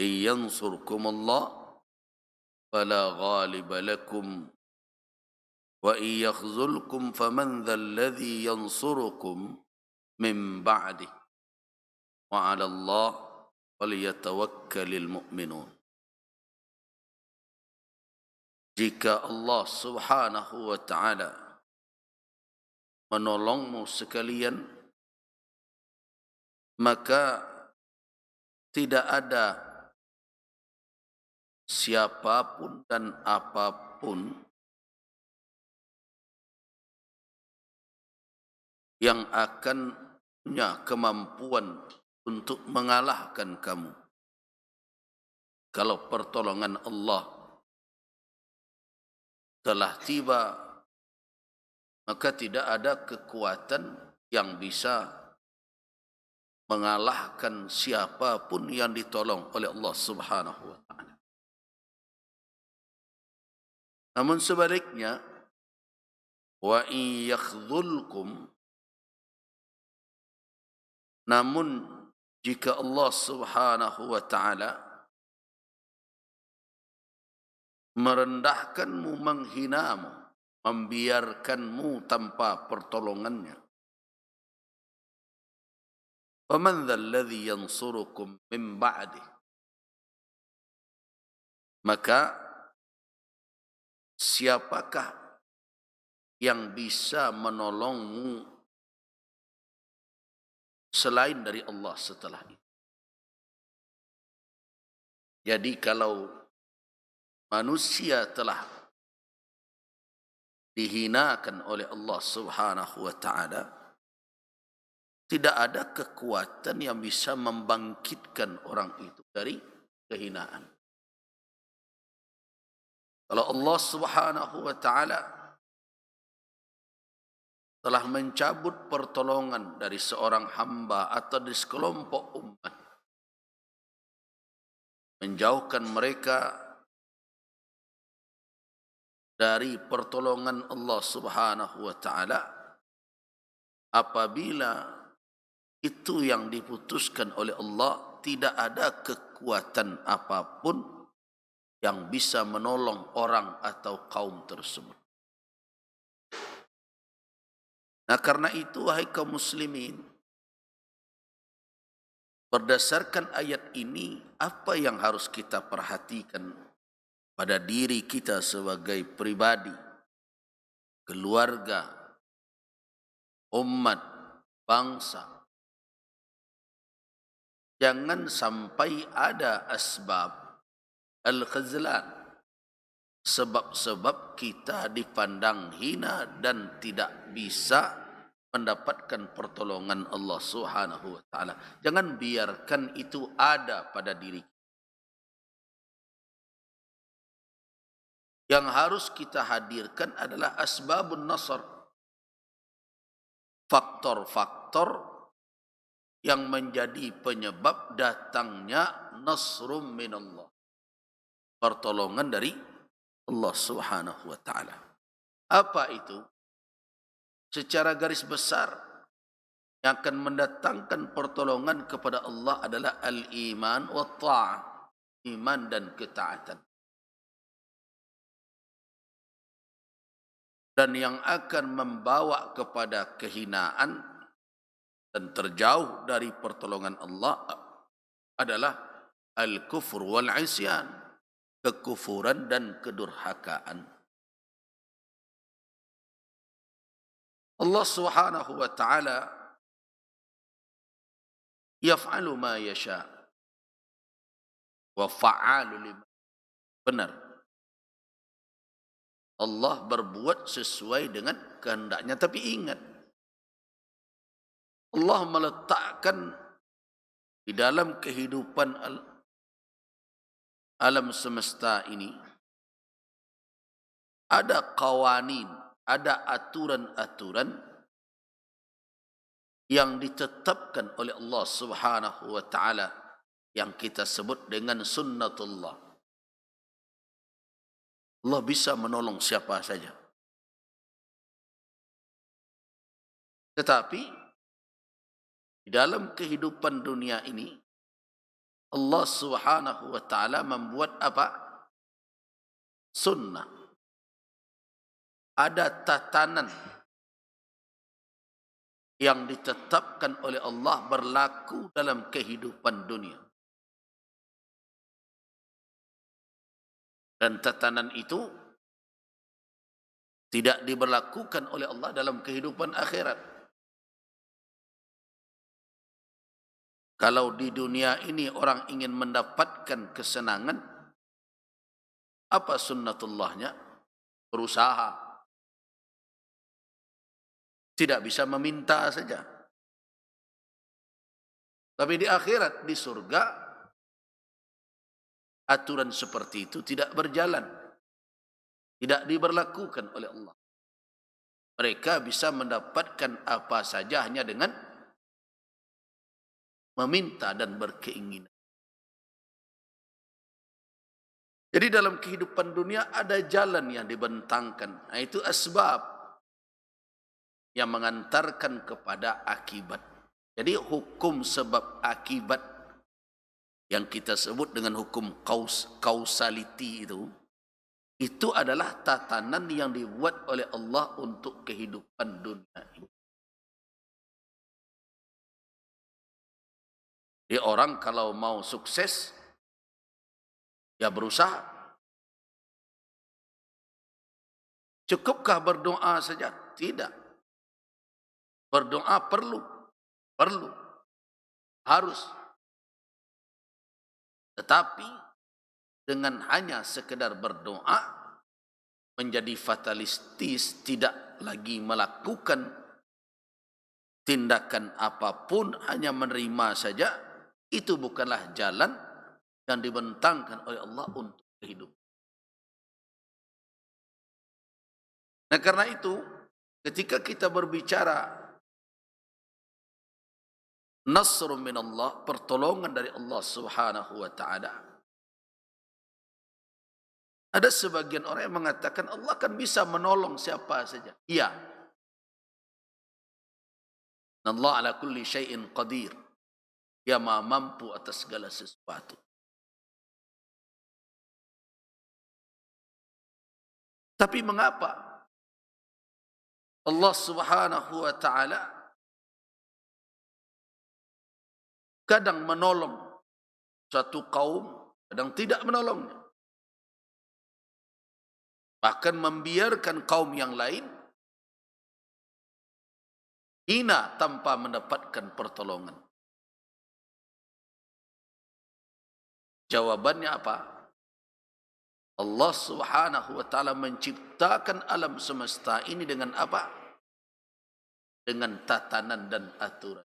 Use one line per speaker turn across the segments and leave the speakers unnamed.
yansurkumullah fala ghaliba lakum wa yakhzulkum faman dhal ladzi yansurukum min ba'dih wa 'ala Allah falyatawakkalul mu'minun. Jika Allah Subhanahu wa taala menolongmu sekalian, maka tidak ada siapapun dan apapun yang akan punya kemampuan untuk mengalahkan kamu. Kalau pertolongan Allah telah tiba, maka tidak ada kekuatan yang bisa mengalahkan siapapun yang ditolong oleh Allah Subhanahu wa taala. Namun sebaliknya, wa in yakhdhulkum, namun jika Allah Subhanahu wa taala merendahkanmu, menghinamu, membiarkanmu tanpa pertolongannya, faman dhal ladzi yansurukum min ba'dih, maka siapakah yang bisa menolongmu selain dari Allah setelah itu? Jadi kalau manusia telah dihinakan oleh Allah Subhanahu wa taala, tidak ada kekuatan yang bisa membangkitkan orang itu dari kehinaan. Kalau Allah Subhanahu wa taala telah mencabut pertolongan dari seorang hamba atau dari sekelompok umat, menjauhkan mereka dari pertolongan Allah Subhanahu wa taala, apabila itu yang diputuskan oleh Allah, tidak ada kekuatan apapun yang bisa menolong orang atau kaum tersebut. Nah, karena itu wahai kaum muslimin, berdasarkan ayat ini, apa yang harus kita perhatikan pada diri kita sebagai pribadi, keluarga, umat, bangsa? Jangan sampai ada asbab al-khazlan, sebab-sebab kita dipandang hina dan tidak bisa mendapatkan pertolongan Allah Subhanahu wa taala. Jangan biarkan itu ada pada diri. Yang harus kita hadirkan adalah asbabun nasr, faktor-faktor yang menjadi penyebab datangnya nasrum minallah, pertolongan dari Allah Subhanahu wa taala. Apa itu? Secara garis besar, yang akan mendatangkan pertolongan kepada Allah adalah al-iman wa ta'ah, iman dan ketaatan. Dan yang akan membawa kepada kehinaan dan terjauh dari pertolongan Allah adalah al-kufur wal-isyan, kekufuran dan kedurhakaan. Allah Subhanahu wa taala yaf'alu ma yasha wa fa'alu lima. Benar, Allah berbuat sesuai dengan kehendaknya. Tapi ingat, Allah meletakkan di dalam kehidupan alam semesta ini ada qawanin, ada aturan-aturan yang ditetapkan oleh Allah Subhanahu wa taala yang kita sebut dengan sunnatullah. Allah bisa menolong siapa saja. Tetapi di dalam kehidupan dunia ini Allah Subhanahu wa taala membuat apa? Sunnah. Ada tatanan yang ditetapkan oleh Allah berlaku dalam kehidupan dunia. Dan tatanan itu tidak diberlakukan oleh Allah dalam kehidupan akhirat. Kalau di dunia ini orang ingin mendapatkan kesenangan, apa sunnatullahnya? Berusaha. Tidak bisa meminta saja. Tapi di akhirat, di surga, aturan seperti itu tidak berjalan. Tidak diberlakukan oleh Allah. Mereka bisa mendapatkan apa saja hanya dengan meminta dan berkeinginan. Jadi dalam kehidupan dunia ada jalan yang dibentangkan. Nah, itu asbab yang mengantarkan kepada akibat. Jadi hukum sebab akibat yang kita sebut dengan hukum causality itu adalah tatanan yang dibuat oleh Allah untuk kehidupan dunia ini. Jadi orang kalau mau sukses, ya berusaha. Cukupkah berdoa saja? Tidak. Berdoa perlu, harus. Tetapi dengan hanya sekedar berdoa menjadi fatalistis, tidak lagi melakukan tindakan apapun, hanya menerima saja, itu bukanlah jalan yang dibentangkan oleh Allah untuk hidup. Nah, karena itu ketika kita berbicara nasrun minallah, pertolongan dari Allah Subhanahu wa taala, ada sebagian orang yang mengatakan Allah kan bisa menolong siapa saja. Iya. Allah ala kulli syai'in qadir. Dia maha mampu atas segala sesuatu. Tapi mengapa Allah Subhanahu wa taala kadang menolong suatu kaum, kadang tidak menolongnya? Bahkan membiarkan kaum yang lain hina tanpa mendapatkan pertolongan. Jawabannya apa? Allah Subhanahu wa taala menciptakan alam semesta ini dengan apa? Dengan tatanan dan aturan.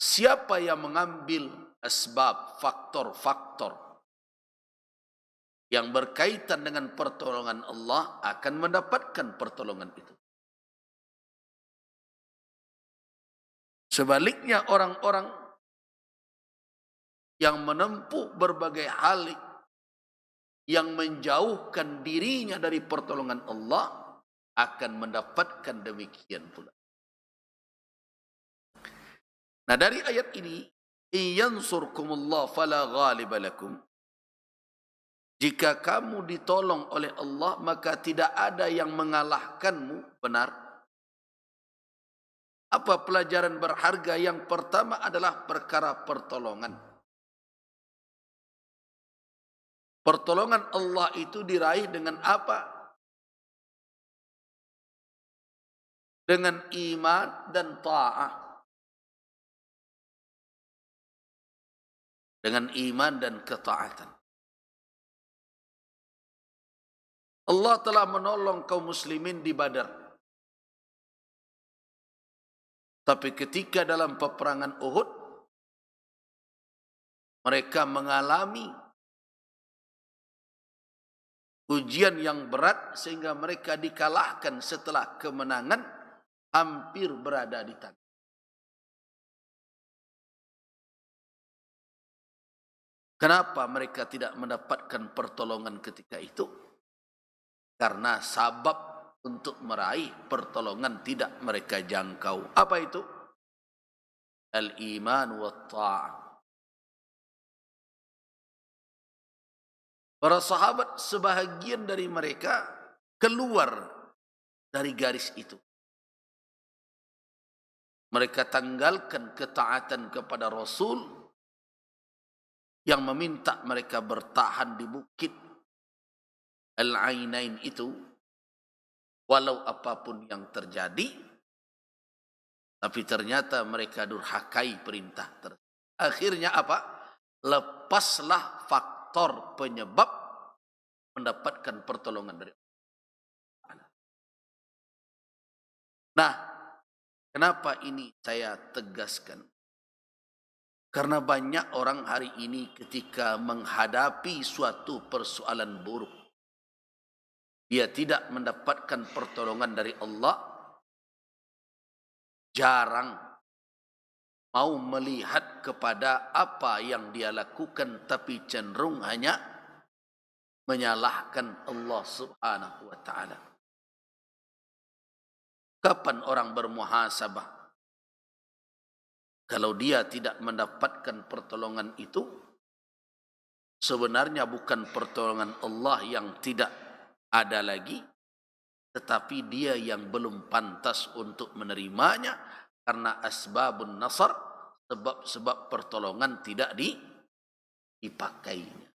Siapa yang mengambil asbab, faktor-faktor yang berkaitan dengan pertolongan Allah akan mendapatkan pertolongan itu. Sebaliknya orang-orang yang menempuh berbagai hal yang menjauhkan dirinya dari pertolongan Allah akan mendapatkan demikian pula. Nah, dari ayat ini, "Iyansurkumullah fala ghaliba lakum." Jika kamu ditolong oleh Allah, maka tidak ada yang mengalahkanmu. Benar. Apa pelajaran berharga? Yang pertama adalah perkara pertolongan. Pertolongan Allah itu diraih dengan apa? Dengan iman dan ta'ah. Dengan iman dan ketaatan. Allah telah menolong kaum muslimin di Badar. Tapi ketika dalam peperangan Uhud, mereka mengalami ujian yang berat sehingga mereka dikalahkan setelah kemenangan hampir berada di tangan. Kenapa mereka tidak mendapatkan pertolongan ketika itu? Karena sabab untuk meraih pertolongan tidak mereka jangkau. Apa itu? Al-iman wa ta'ah. Para sahabat sebahagian dari mereka keluar dari garis itu. Mereka tanggalkan ketaatan kepada Rasul yang meminta mereka bertahan di bukit Al-Ainain itu walau apapun yang terjadi, tapi ternyata mereka durhakai perintah tersebut. Akhirnya apa? Lepaslah faktor penyebab mendapatkan pertolongan dari Allah. Nah, kenapa ini saya tegaskan? Karena banyak orang hari ini ketika menghadapi suatu persoalan buruk, dia tidak mendapatkan pertolongan dari Allah, jarang mau melihat kepada apa yang dia lakukan, tapi cenderung hanya menyalahkan Allah Subhanahu wa taala. Kapan orang bermuhasabah? Kalau dia tidak mendapatkan pertolongan itu, sebenarnya bukan pertolongan Allah yang tidak ada lagi, tetapi dia yang belum pantas untuk menerimanya karena asbabun nasr, sebab pertolongan tidak dipakainya.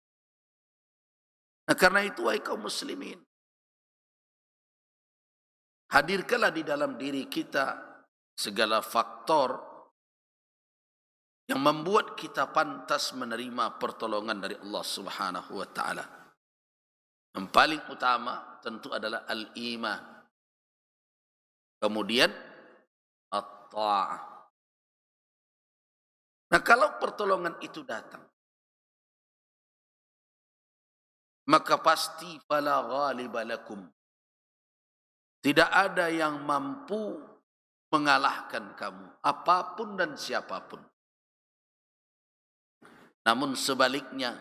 Nah, karena itu wahai kaum muslimin, hadirkanlah di dalam diri kita segala faktor yang membuat kita pantas menerima pertolongan dari Allah Subhanahu wa taala. Yang paling utama tentu adalah al-iman. Kemudian at-ta'ah. Nah, kalau pertolongan itu datang, maka pasti fala ghaliba lakum. Tidak ada yang mampu mengalahkan kamu, apapun dan siapapun. Namun sebaliknya,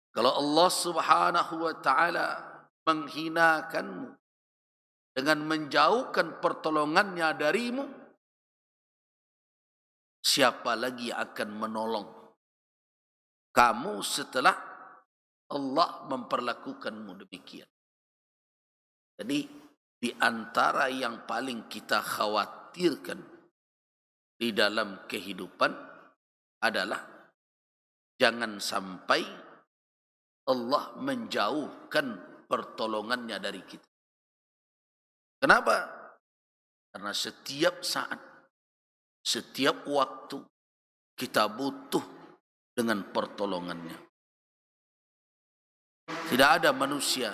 kalau Allah Subhanahu wa taala menghinakanmu dengan menjauhkan pertolongannya darimu, siapa lagi akan menolong kamu setelah Allah memperlakukanmu demikian? Jadi di antara yang paling kita khawatirkan di dalam kehidupan adalah jangan sampai Allah menjauhkan pertolongannya dari kita. Kenapa? Karena setiap saat, setiap waktu kita butuh dengan pertolongannya. Tidak ada manusia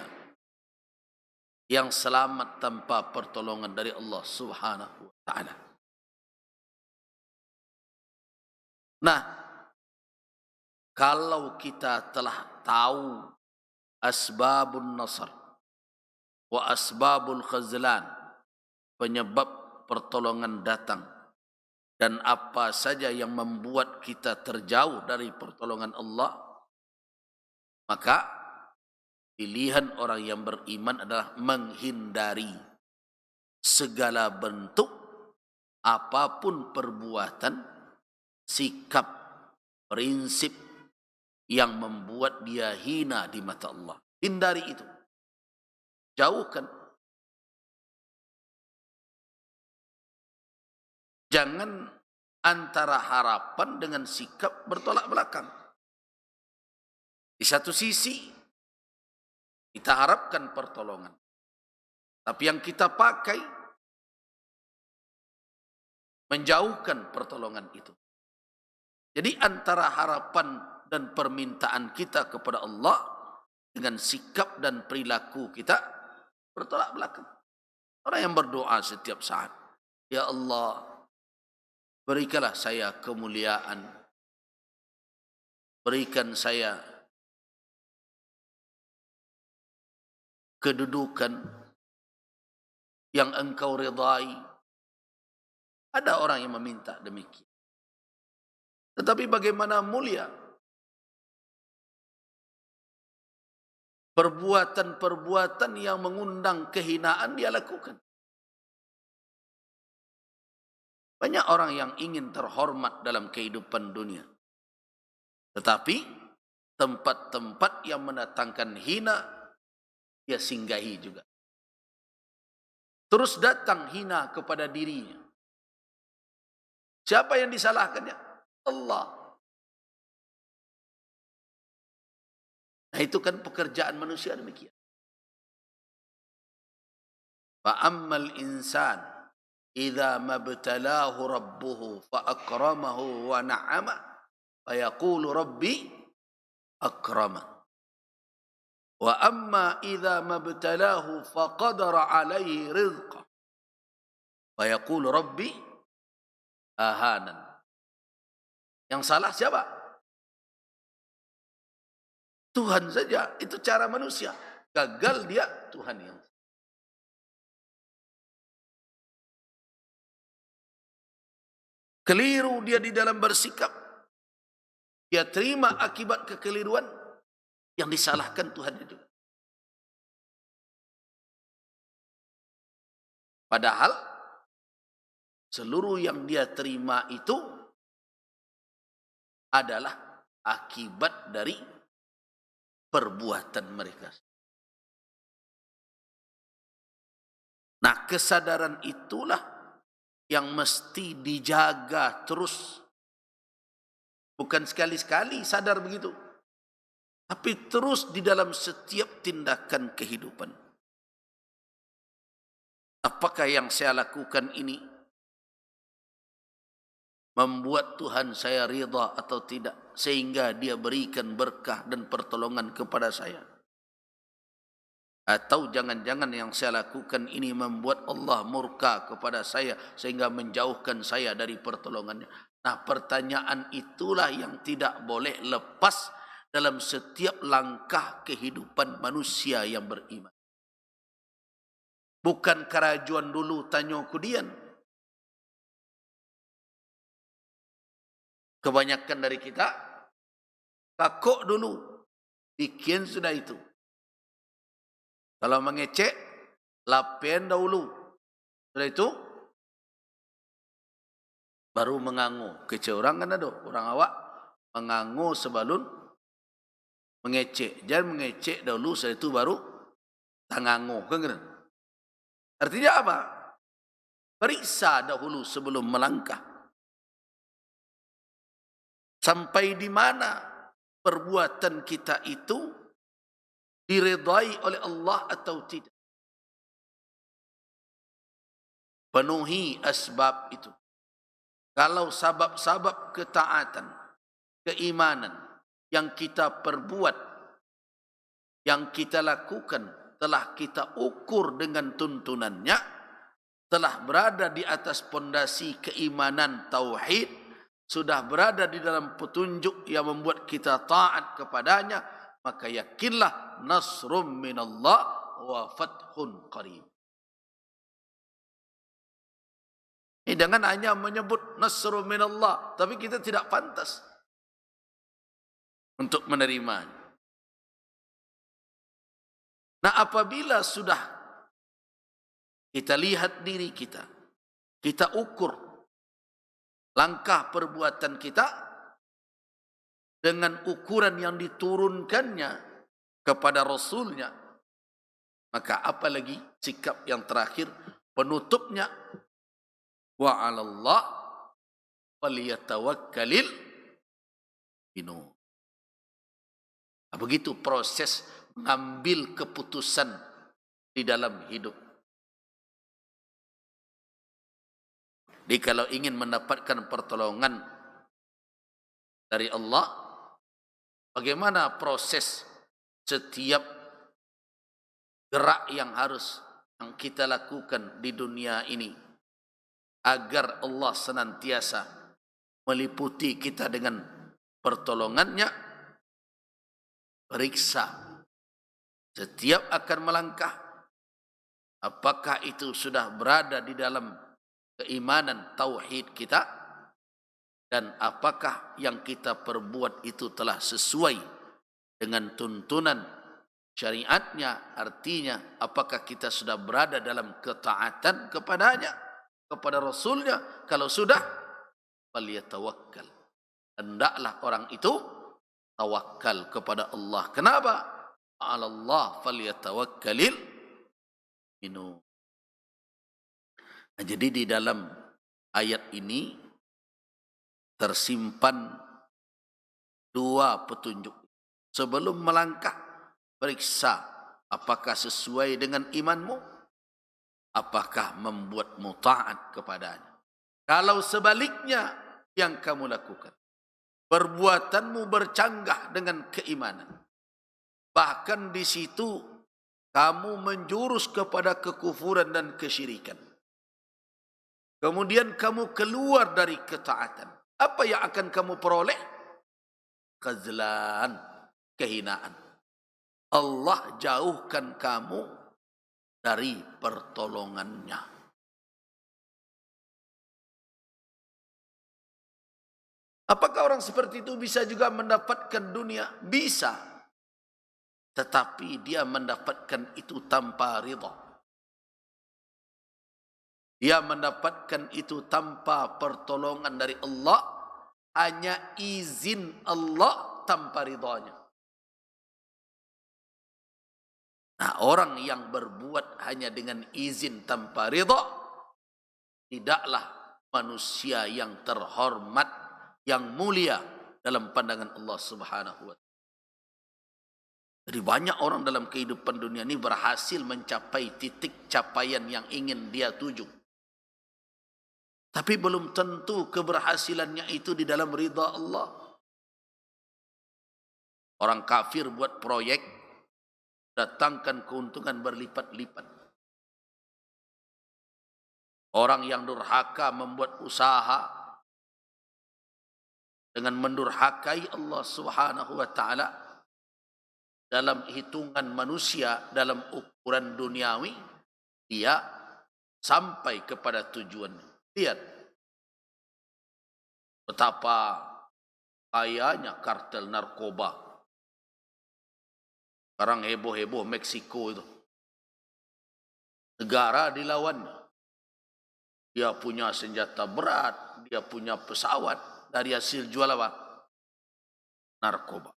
yang selamat tanpa pertolongan dari Allah Subhanahu wa taala. Nah, kalau kita telah tahu asbabun nasr wa asbabul khazlan, penyebab pertolongan datang, dan apa saja yang membuat kita terjauh dari pertolongan Allah, maka pilihan orang yang beriman adalah menghindari segala bentuk, apapun perbuatan, sikap, prinsip yang membuat dia hina di mata Allah. Hindari itu. Jauhkan. Jangan antara harapan dengan sikap bertolak belakang. Di satu sisi kita harapkan pertolongan, tapi yang kita pakai menjauhkan pertolongan itu. Jadi antara harapan dan permintaan kita kepada Allah dengan sikap dan perilaku kita bertolak belakang. Orang yang berdoa setiap saat, ya Allah, berikanlah saya kemuliaan, berikan saya kedudukan yang Engkau ridai. Ada orang yang meminta demikian. Tetapi bagaimana mulia perbuatan-perbuatan yang mengundang kehinaan dia lakukan. Banyak orang yang ingin terhormat dalam kehidupan dunia, tetapi tempat-tempat yang mendatangkan hina, dia singgahi juga. Terus datang hina kepada dirinya. Siapa yang disalahkannya? Allah. Nah, itu kan pekerjaan manusia demikian. Fa'ammal insan idza mabtalahu rabbuhu fa akramahu wa na'ama fa yaqulu rabbi akrama. Wa amma idza mabtalahu fa qadara alaihi rizqa fa yaqulu rabbi ahanan. Yang salah siapa? Tuhan saja. Itu cara manusia. Gagal dia, Tuhan yang. Keliru dia di dalam bersikap. Dia terima akibat kekeliruan, yang disalahkan Tuhan juga. Padahal seluruh yang dia terima itu adalah akibat dari perbuatan mereka. Nah, kesadaran itulah yang mesti dijaga terus. Bukan sekali-sekali sadar begitu, tapi terus di dalam setiap tindakan kehidupan. Apakah yang saya lakukan ini membuat Tuhan saya ridha atau tidak, sehingga dia berikan berkah dan pertolongan kepada saya? Atau jangan-jangan yang saya lakukan ini membuat Allah murka kepada saya sehingga menjauhkan saya dari pertolongannya? Nah, pertanyaan itulah yang tidak boleh lepas dalam setiap langkah kehidupan manusia yang beriman. Bukan kerajuan dulu tanya kemudian. Kebanyakan dari kita takut dulu, bikin sudah itu. Kalau mengecek, lapen dahulu. Sudah itu, baru mengangu. Kecil orang kan ada, orang awak mengangu sebelum mengecek. Jangan mengecek dahulu, setelah itu baru tangangu. Kan? Artinya apa? Periksa dahulu sebelum melangkah. Sampai di mana perbuatan kita itu diridai oleh Allah atau tidak. Penuhi asbab itu. Kalau sabab-sabab ketaatan, keimanan yang kita perbuat, yang kita lakukan, telah kita ukur dengan tuntunannya, telah berada di atas pondasi keimanan tauhid, sudah berada di dalam petunjuk yang membuat kita taat kepadanya, maka yakinlah nasrum minallah wa fathun qarib. Jangan hanya menyebut nasrum minallah, tapi kita tidak pantas untuk menerimanya. Nah, apabila sudah kita lihat diri kita, kita ukur langkah perbuatan kita dengan ukuran yang diturunkannya kepada Rasulnya, maka apalagi sikap yang terakhir, penutupnya, wa 'alallah falyatawakkalil mu'minun. Begitu proses mengambil keputusan di dalam hidup. Jadi kalau ingin mendapatkan pertolongan dari Allah, bagaimana proses setiap gerak yang kita lakukan di dunia ini agar Allah senantiasa meliputi kita dengan pertolongannya? Periksa setiap akan melangkah, apakah itu sudah berada di dalam keimanan tauhid kita, dan apakah yang kita perbuat itu telah sesuai dengan tuntunan syariatnya. Artinya apakah kita sudah berada dalam ketaatan kepadanya, kepada Rasulnya. Kalau sudah, falyatawakkal, hendaklah orang itu tawakal kepada Allah. Kenapa? 'Ala Allah falyatawakkalil mu'minun. Nah, jadi di dalam ayat ini tersimpan dua petunjuk. Sebelum melangkah, periksa apakah sesuai dengan imanmu, apakah membuatmu taat kepadanya. Kalau sebaliknya yang kamu lakukan, perbuatanmu bercanggah dengan keimanan, bahkan di situ kamu menjurus kepada kekufuran dan kesyirikan, kemudian kamu keluar dari ketaatan, apa yang akan kamu peroleh? Khazlan, kehinaan. Allah jauhkan kamu dari pertolongannya. Apakah orang seperti itu bisa juga mendapatkan dunia? Bisa. Tetapi dia mendapatkan itu tanpa ridha. Dia mendapatkan itu tanpa pertolongan dari Allah, hanya izin Allah tanpa ridhanya. Nah, orang yang berbuat hanya dengan izin tanpa ridha tidaklah manusia yang terhormat, yang mulia dalam pandangan Allah Subhanahu wa taala. Jadi banyak orang dalam kehidupan dunia ini berhasil mencapai titik capaian yang ingin dia tuju. Tapi belum tentu keberhasilannya itu di dalam ridha Allah. Orang kafir buat proyek, datangkan keuntungan berlipat-lipat. Orang yang durhaka membuat usaha dengan mendurhakai Allah Subhanahu wa taala, dalam hitungan manusia, dalam ukuran duniawi, dia sampai kepada tujuannya. Lihat betapa kayanya kartel narkoba. Sekarang heboh-heboh Meksiko itu. Negara dilawannya. Dia punya senjata berat, dia punya pesawat, dari hasil jual apa? Narkoba.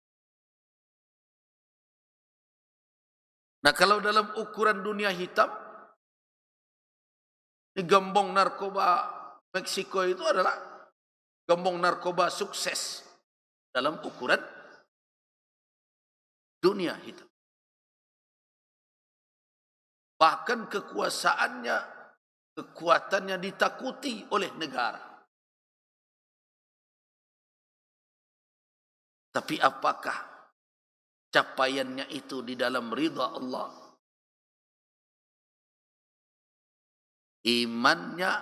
Nah, kalau dalam ukuran dunia hitam, ini gembong narkoba Meksiko itu adalah gembong narkoba sukses dalam ukuran dunia hitam. Bahkan kekuasaannya, kekuatannya ditakuti oleh negara. Tapi apakah capaiannya itu di dalam ridha Allah? Imannya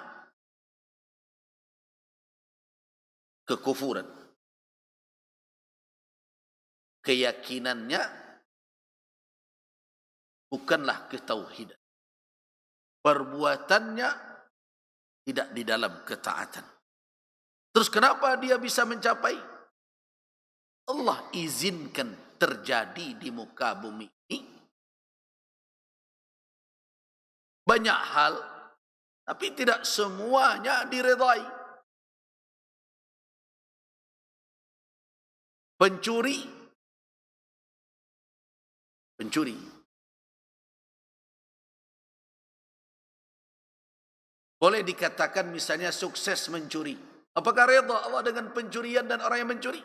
kekufuran, keyakinannya bukanlah ketauhidan, perbuatannya tidak di dalam ketaatan. Terus kenapa dia bisa mencapai? Allah izinkan terjadi di muka bumi ini banyak hal, tapi tidak semuanya diredai. Pencuri, boleh dikatakan misalnya sukses mencuri. Apakah redha Allah dengan pencurian dan orang yang mencuri?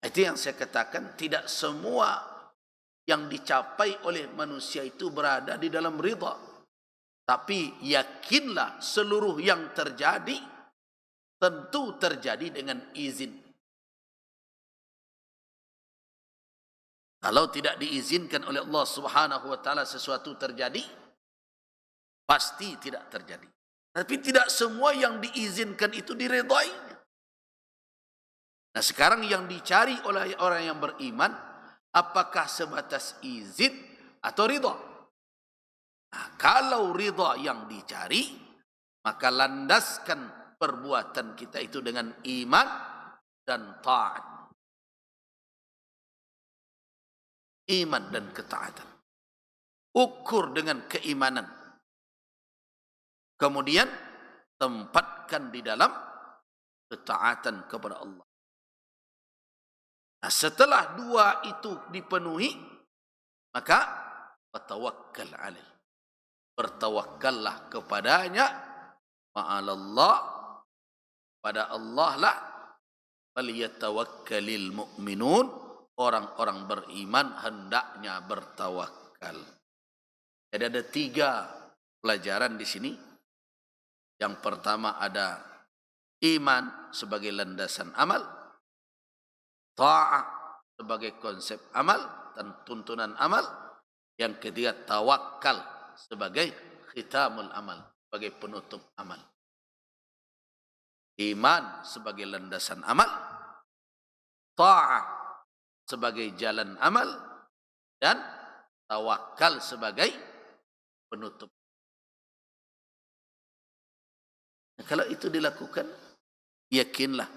Itu yang saya katakan, tidak semua yang dicapai oleh manusia itu berada di dalam ridha. Tapi yakinlah seluruh yang terjadi tentu terjadi dengan izin. Kalau tidak diizinkan oleh Allah Subhanahu wa taala sesuatu terjadi, pasti tidak terjadi. Tapi tidak semua yang diizinkan itu diredai. Nah, sekarang yang dicari oleh orang yang beriman, apakah sebatas izin atau ridha? Nah, kalau ridha yang dicari, maka landaskan perbuatan kita itu dengan iman dan taat. Iman dan ketaatan. Ukur dengan keimanan. Kemudian tempatkan dikuatkan di dalam ketaatan kepada Allah. Nah, setelah dua itu dipenuhi, maka tawakkal alaih. Bertawakkallah kepadanya, ma'alallah, pada Allah lah, falyatawakkalil mu'minun, orang-orang beriman hendaknya bertawakal. Jadi ada 3 pelajaran di sini. Yang pertama ada iman sebagai landasan amal, ta'ah sebagai konsep amal dan tuntunan amal. Yang ketiga tawakal sebagai khitamul amal, sebagai penutup amal. Iman sebagai landasan amal, ta'ah sebagai jalan amal, dan tawakal sebagai penutup. Nah, kalau itu dilakukan, yakinlah,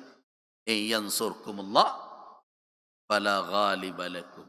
yansurkumullah fala ghaliba lakum.